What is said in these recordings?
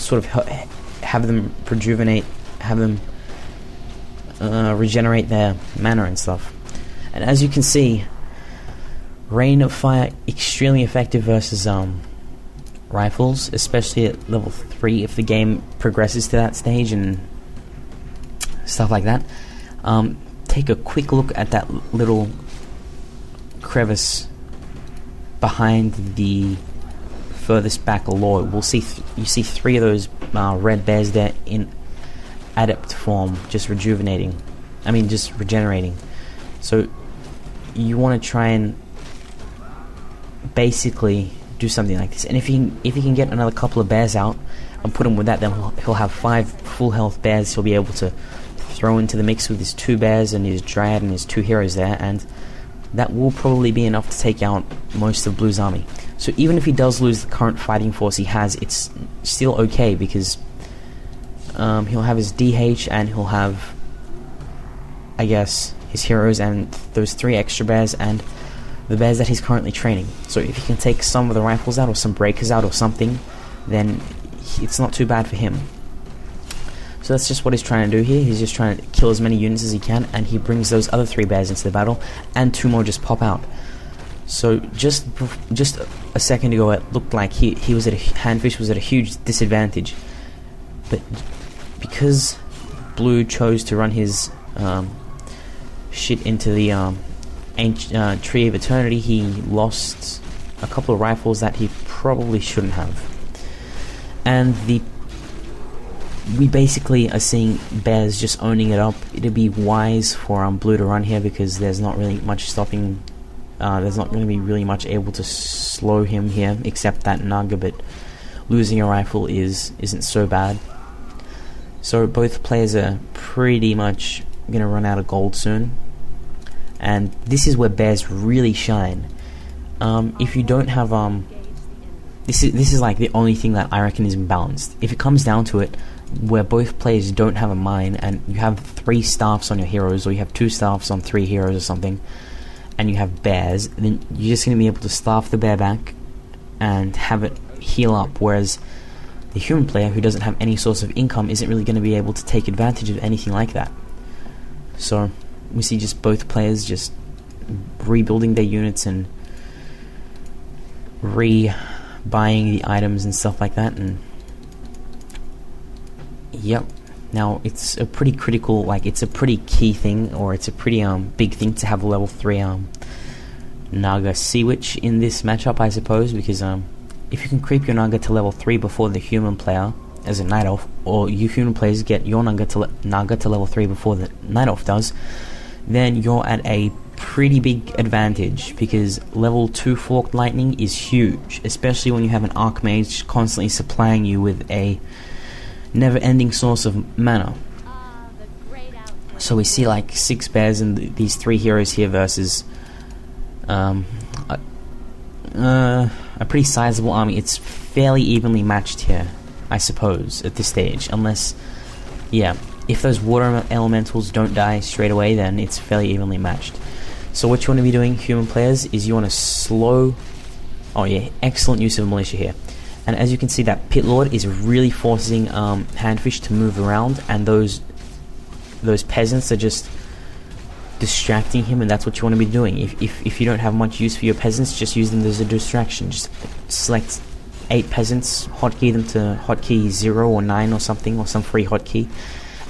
sort of have them rejuvenate, have them regenerate their mana and stuff. And as you can see, Rain of Fire extremely effective versus rifles, especially at level 3 if the game progresses to that stage and stuff like that. Take a quick look at that little crevice behind the furthest back lore. We'll see you see 3 of those red bears there in adept form, just regenerating. So you want to try and basically do something like this. And if he can get another couple of bears out and put him with that, then he'll have 5 full health bears he'll be able to throw into the mix with his 2 bears and his Dryad and his 2 heroes there, and that will probably be enough to take out most of Blue's army. So even if he does lose the current fighting force he has, it's still okay, because he'll have his DH and he'll have, I guess, his heroes and those 3 extra bears and the bears that he's currently training. So if he can take some of the rifles out or some breakers out or something, then it's not too bad for him. So that's just what he's trying to do here. He's just trying to kill as many units as he can, and he brings those other 3 bears into the battle, and 2 more just pop out. So just a second ago it looked like he was at HaNdFisH was at a huge disadvantage, but because Blue chose to run his shit into the Tree of Eternity, he lost a couple of rifles that he probably shouldn't have. And we basically are seeing bears just owning it up. It'd be wise for Blue to run here, because there's not really much stopping. There's not going to be really much able to slow him here, except that Naga. But losing a rifle isn't so bad. So both players are pretty much going to run out of gold soon, and this is where bears really shine. If you don't have this is like the only thing that I reckon is balanced. If it comes down to it, where both players don't have a mine, and you have 3 staffs on your heroes, or you have 2 staffs on 3 heroes or something, and you have bears, then you're just going to be able to staff the bear back and have it heal up, whereas the human player who doesn't have any source of income isn't really going to be able to take advantage of anything like that. So we see just both players just rebuilding their units and buying the items and stuff like that. And yep, now it's a pretty critical, like it's a pretty key thing, or it's a pretty big thing to have a level 3 Naga Sea Witch in this matchup, I suppose, because if you can creep your Naga to level 3 before the human player as a Night Elf, or you human players get your Naga to level 3 before the Night Elf does, then you're at a pretty big advantage, because level 2 Forked Lightning is huge, especially when you have an Archmage constantly supplying you with a never-ending source of mana. So we see like 6 bears and these 3 heroes here versus a pretty sizable army. It's fairly evenly matched here, I suppose, at this stage, unless, yeah, if those water elementals don't die straight away, then it's fairly evenly matched. So what you want to be doing, human players, is you want to slow... Oh yeah, excellent use of militia here. And as you can see, that Pit Lord is really forcing HaNdFisH to move around, and those peasants are just distracting him, and that's what you want to be doing. If you don't have much use for your peasants, just use them as a distraction. Just select 8 peasants, hotkey them to hotkey 0 or 9 or something, or some free hotkey,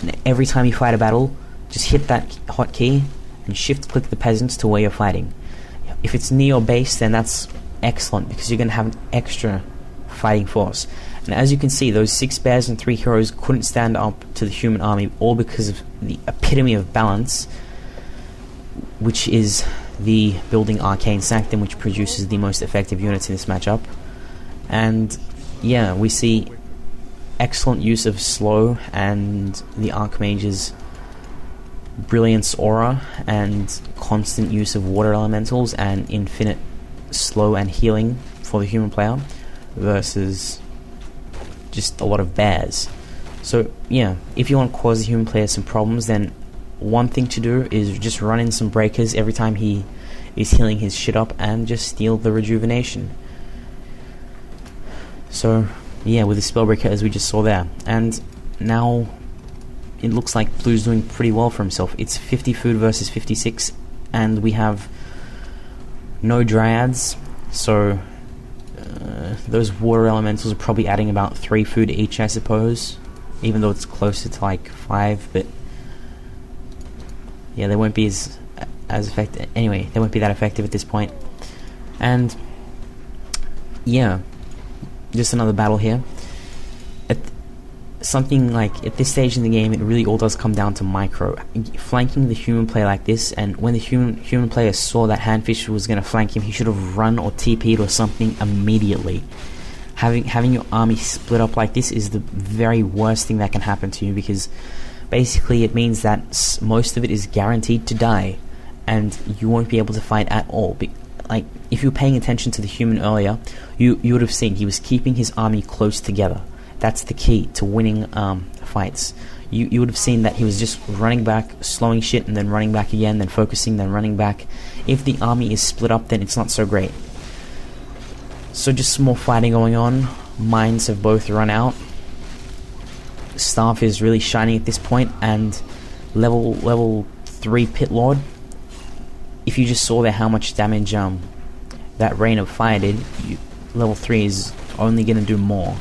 and every time you fight a battle, just hit that hotkey and shift click the peasants to where you're fighting. If it's near your base, then that's excellent, because you're going to have an extra fighting force. And as you can see, those 6 bears and 3 heroes couldn't stand up to the human army, all because of the epitome of balance, which is the building Arcane Sanctum, which produces the most effective units in this matchup. And yeah, we see excellent use of slow and the Archmage's Brilliance Aura, and constant use of water elementals and infinite slow and healing for the human player, versus just a lot of bears. So yeah, if you want to cause the human player some problems, then one thing to do is just run in some breakers every time he is healing his shit up, and just steal the rejuvenation. So yeah, with the Spellbreaker, as we just saw there. And now it looks like Blue's doing pretty well for himself. It's 50 food versus 56, and we have no Dryads, so those water elementals are probably adding about 3 food each, I suppose, even though it's closer to like 5, but yeah, they won't be as effective. Anyway, they won't be that effective at this point. And yeah, just another battle here. Something like at this stage in the game, it really all does come down to micro flanking the human player like this. And when the human player saw that HaNdFisH was going to flank him, he should have run or TP'd or something immediately. Having your army split up like this is the very worst thing that can happen to you, because basically it means that most of it is guaranteed to die, and you won't be able to fight at all. Like, if you were paying attention to the human earlier, you would have seen he was keeping his army close together. That's the key to winning fights. You would have seen that he was just running back, slowing shit, and then running back again, then focusing, then running back. If the army is split up, then it's not so great. So just some more fighting going on. Mines have both run out. Staff is really shining at this point, and level 3 Pit Lord. If you just saw there how much damage that Rain of Fire did, level 3 is only going to do more.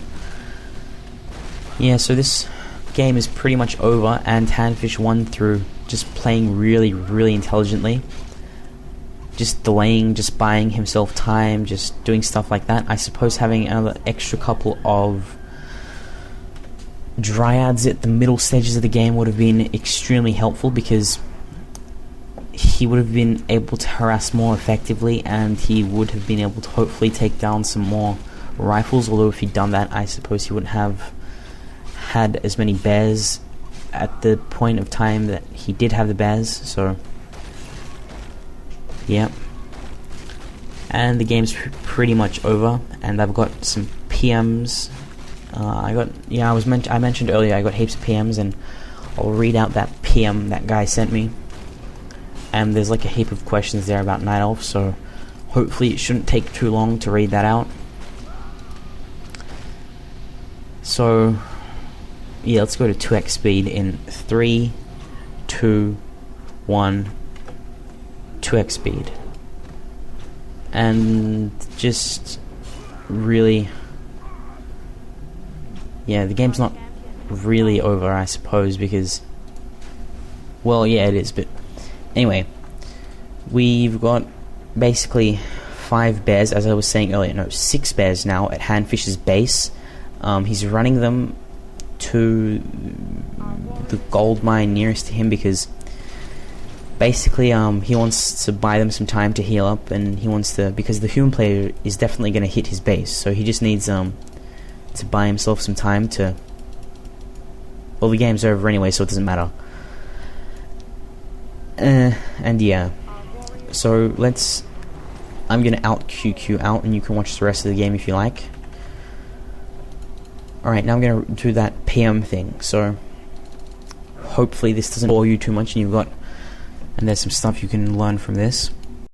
Yeah, so this game is pretty much over, and HaNdFisH won through just playing really, really intelligently. Just delaying, just buying himself time, just doing stuff like that. I suppose having another extra couple of Dryads at the middle stages of the game would have been extremely helpful, because he would have been able to harass more effectively, and he would have been able to hopefully take down some more rifles. Although if he'd done that, I suppose he wouldn't have had as many bears at the point of time that he did have the bears. So yeah, and the game's pretty much over, and I've got some PMs. I mentioned earlier I got heaps of PMs, and I'll read out that PM that guy sent me. And there's like a heap of questions there about Night Elf, so hopefully it shouldn't take too long to read that out. So yeah, let's go to 2x speed in 3, 2, 1, 2x speed. And just really, yeah, the game's not really over, I suppose, because, well, yeah, it is, but anyway, we've got basically 5 bears, as I was saying earlier, no, 6 bears now at HaNdFisH's base. He's running them to the gold mine nearest to him, because basically he wants to buy them some time to heal up, and he wants to, because the human player is definitely going to hit his base, so he just needs to buy himself some time to, well, the game's over anyway, so it doesn't matter. And yeah, so I'm gonna out QQ out, and you can watch the rest of the game if you like. Alright, now I'm gonna do that PM thing, so hopefully this doesn't bore you too much, and there's some stuff you can learn from this.